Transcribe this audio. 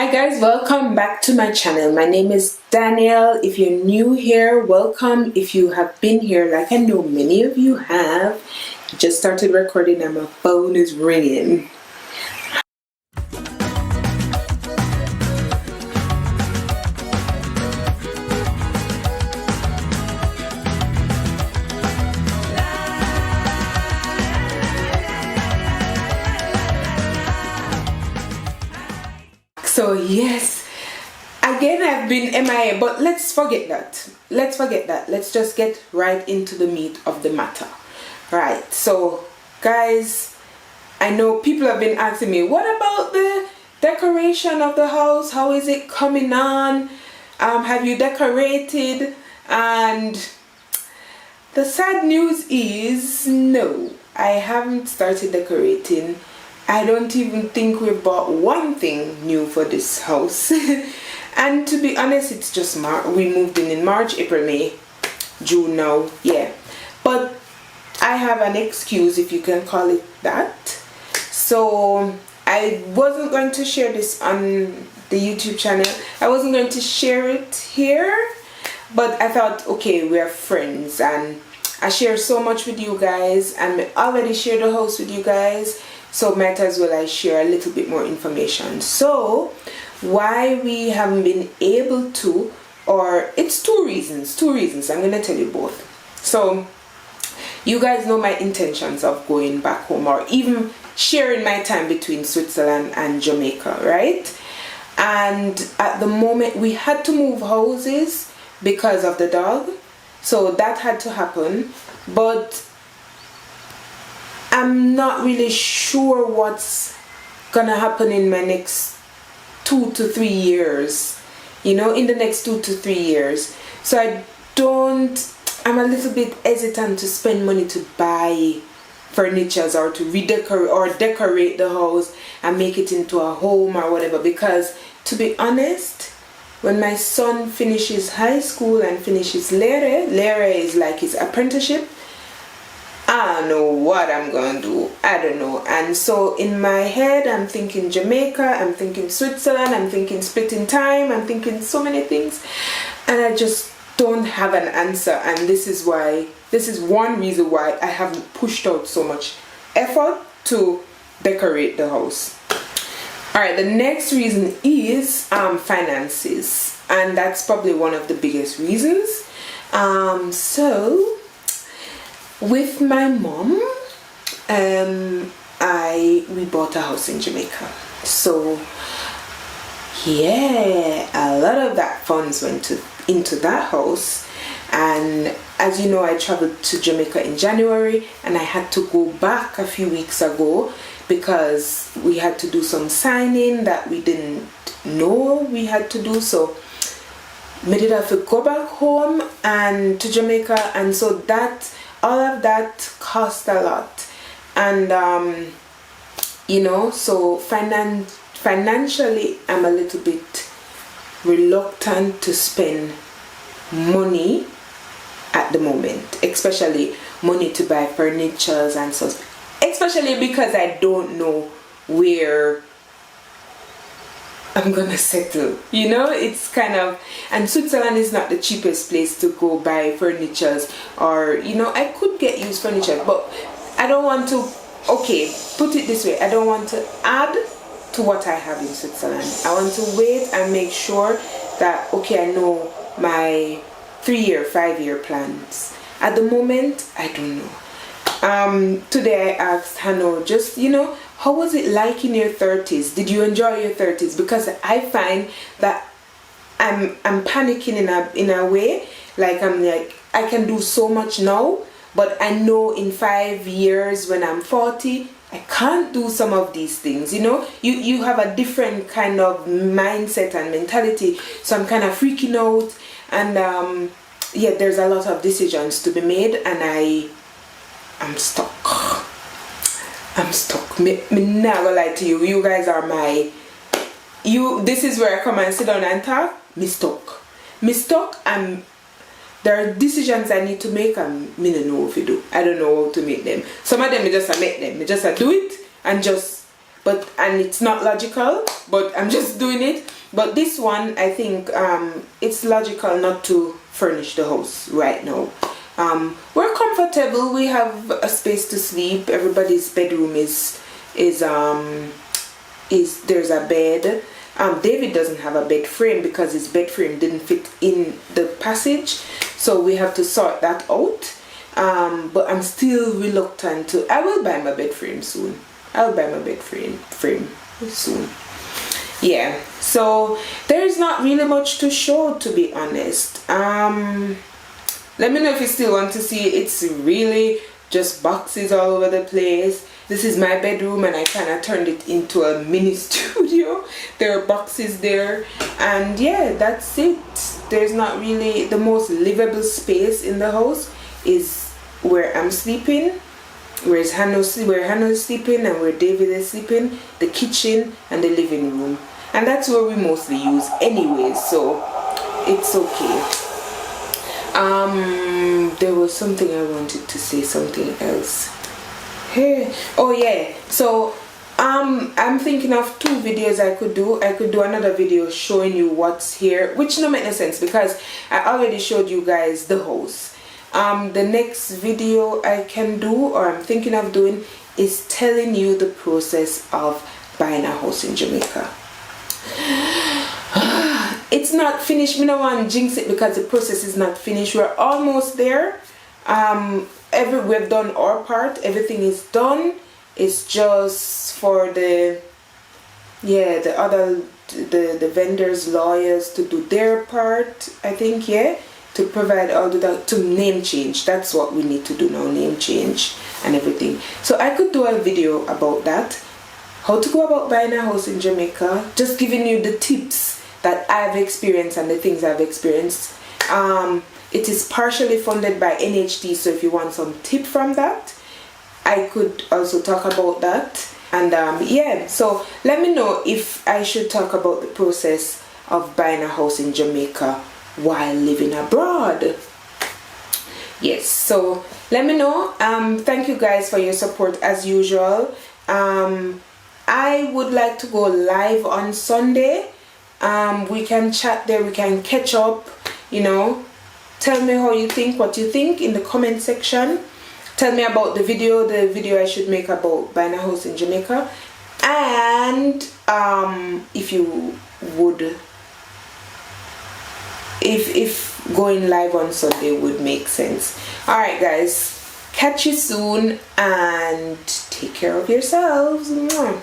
Hi guys, welcome back to my channel. My name is Danelle. If you're new here, welcome. If you have been here, like I know many of you have, just started recording and my phone is ringing. So yes, again I've been MIA, but let's forget that. Let's just get right into the meat of the matter. Right, so guys, I know people have been asking me, what about the decoration of the house? How is it coming on? Have you decorated? And the sad news is no, I haven't started decorating. I don't even think we bought one thing new for this house. And to be honest, it's just we moved in March, April, May, June now, yeah. But I have an excuse, if you can call it that. So I wasn't going to share this on the YouTube channel. I wasn't going to share it here, but I thought, okay, we're friends and I share so much with you guys and I already shared the house with you guys. So might as well I share a little bit more information. So why we haven't been able to, or it's two reasons. I'm going to tell you both. So you guys know my intentions of going back home or even sharing my time between Switzerland and Jamaica, right? And at the moment we had to move houses because of the dog. So that had to happen. But I'm not really sure what's gonna happen in my next 2 to 3 years, you know, in the next 2 to 3 years. So I'm a little bit hesitant to spend money to buy furnitures or to redecorate or decorate the house and make it into a home or whatever, because to be honest, when my son finishes high school and finishes Lere is like his apprenticeship, I don't know what I'm gonna do. I don't know. And so in my head I'm thinking Jamaica, I'm thinking Switzerland, I'm thinking splitting time, I'm thinking so many things, and I just don't have an answer. And this is one reason why I haven't pushed out so much effort to decorate the house. Alright, the next reason is finances, and that's probably one of the biggest reasons. So with my mom, we bought a house in Jamaica. So yeah, a lot of that funds went into that house. And as you know, I traveled to Jamaica in January and I had to go back a few weeks ago because we had to do some signing that we didn't know we had to do. So we did have to go back home and to Jamaica, and so that all of that cost a lot. And you know, so financially I'm a little bit reluctant to spend money at the moment, especially money to buy furnitures and so, especially because I don't know where I'm gonna settle, you know. It's kind of, and Switzerland is not the cheapest place to go buy furnitures, or you know, I could get used furniture, but I don't want to, okay, put it this way, I don't want to add to what I have in Switzerland. I want to wait and make sure that, okay, I know my 3-year, 5-year plans. At the moment, I don't know. Today I asked Hannah, just, you know, how was it like in your 30s? Did you enjoy your 30s? Because I find that I'm panicking in a way, like I'm like, I can do so much now, but I know in 5 years when I'm 40, I can't do some of these things, you know. You have a different kind of mindset and mentality, so I'm kind of freaking out. And yeah, there's a lot of decisions to be made and I'm stuck. Me not gonna lie to you. You guys are this is where I come and sit down and talk. Me stuck and there are decisions I need to make and me don't know if you do. I don't know how to make them. Some of them I just make them. I just do it and just and it's not logical, but I'm just doing it. But this one, I think it's logical not to furnish the house right now. We're comfortable, we have a space to sleep, everybody's bedroom is there's a bed. David doesn't have a bed frame because his bed frame didn't fit in the passage, so we have to sort that out. But I'm still reluctant to. I will buy my bed frame soon. I'll buy my bed frame soon. Yeah, so there's not really much to show, to be honest. Let me know if you still want to see it. It's really just boxes all over the place. This is my bedroom and I kind of turned it into a mini studio. There are boxes there, and yeah, that's it. There's not really, the most livable space in the house is where I'm sleeping, where Hannah's sleeping, and where David is sleeping, the kitchen and the living room. And that's where we mostly use anyway, so it's okay. There was something I wanted to say, something else. Hey, oh yeah, so I'm thinking of 2 videos I could do. I could do another video showing you what's here, which don't make no sense because I already showed you guys the house. The next video I can do, or I'm thinking of doing, is telling you the process of buying a house in Jamaica. It's not finished. We don't want to jinx it because the process is not finished. We're almost there. We've done our part. Everything is done. It's just for the vendors, lawyers to do their part, I think, yeah, to provide all the to name change. That's what we need to do now, name change and everything. So I could do a video about that, how to go about buying a house in Jamaica, just giving you the tips that I've experienced and the things I've experienced. It is partially funded by NHT, so if you want some tip from that, I could also talk about that. And yeah, so let me know if I should talk about the process of buying a house in Jamaica while living abroad. Yes, so let me know. Thank you guys for your support as usual. I would like to go live on Sunday. We can chat there, we can catch up, you know. Tell me how you think, what you think in the comment section. Tell me about the video I should make about buying a house in Jamaica. And if you would, if going live on Sunday would make sense. Alright guys, catch you soon and take care of yourselves. Bye.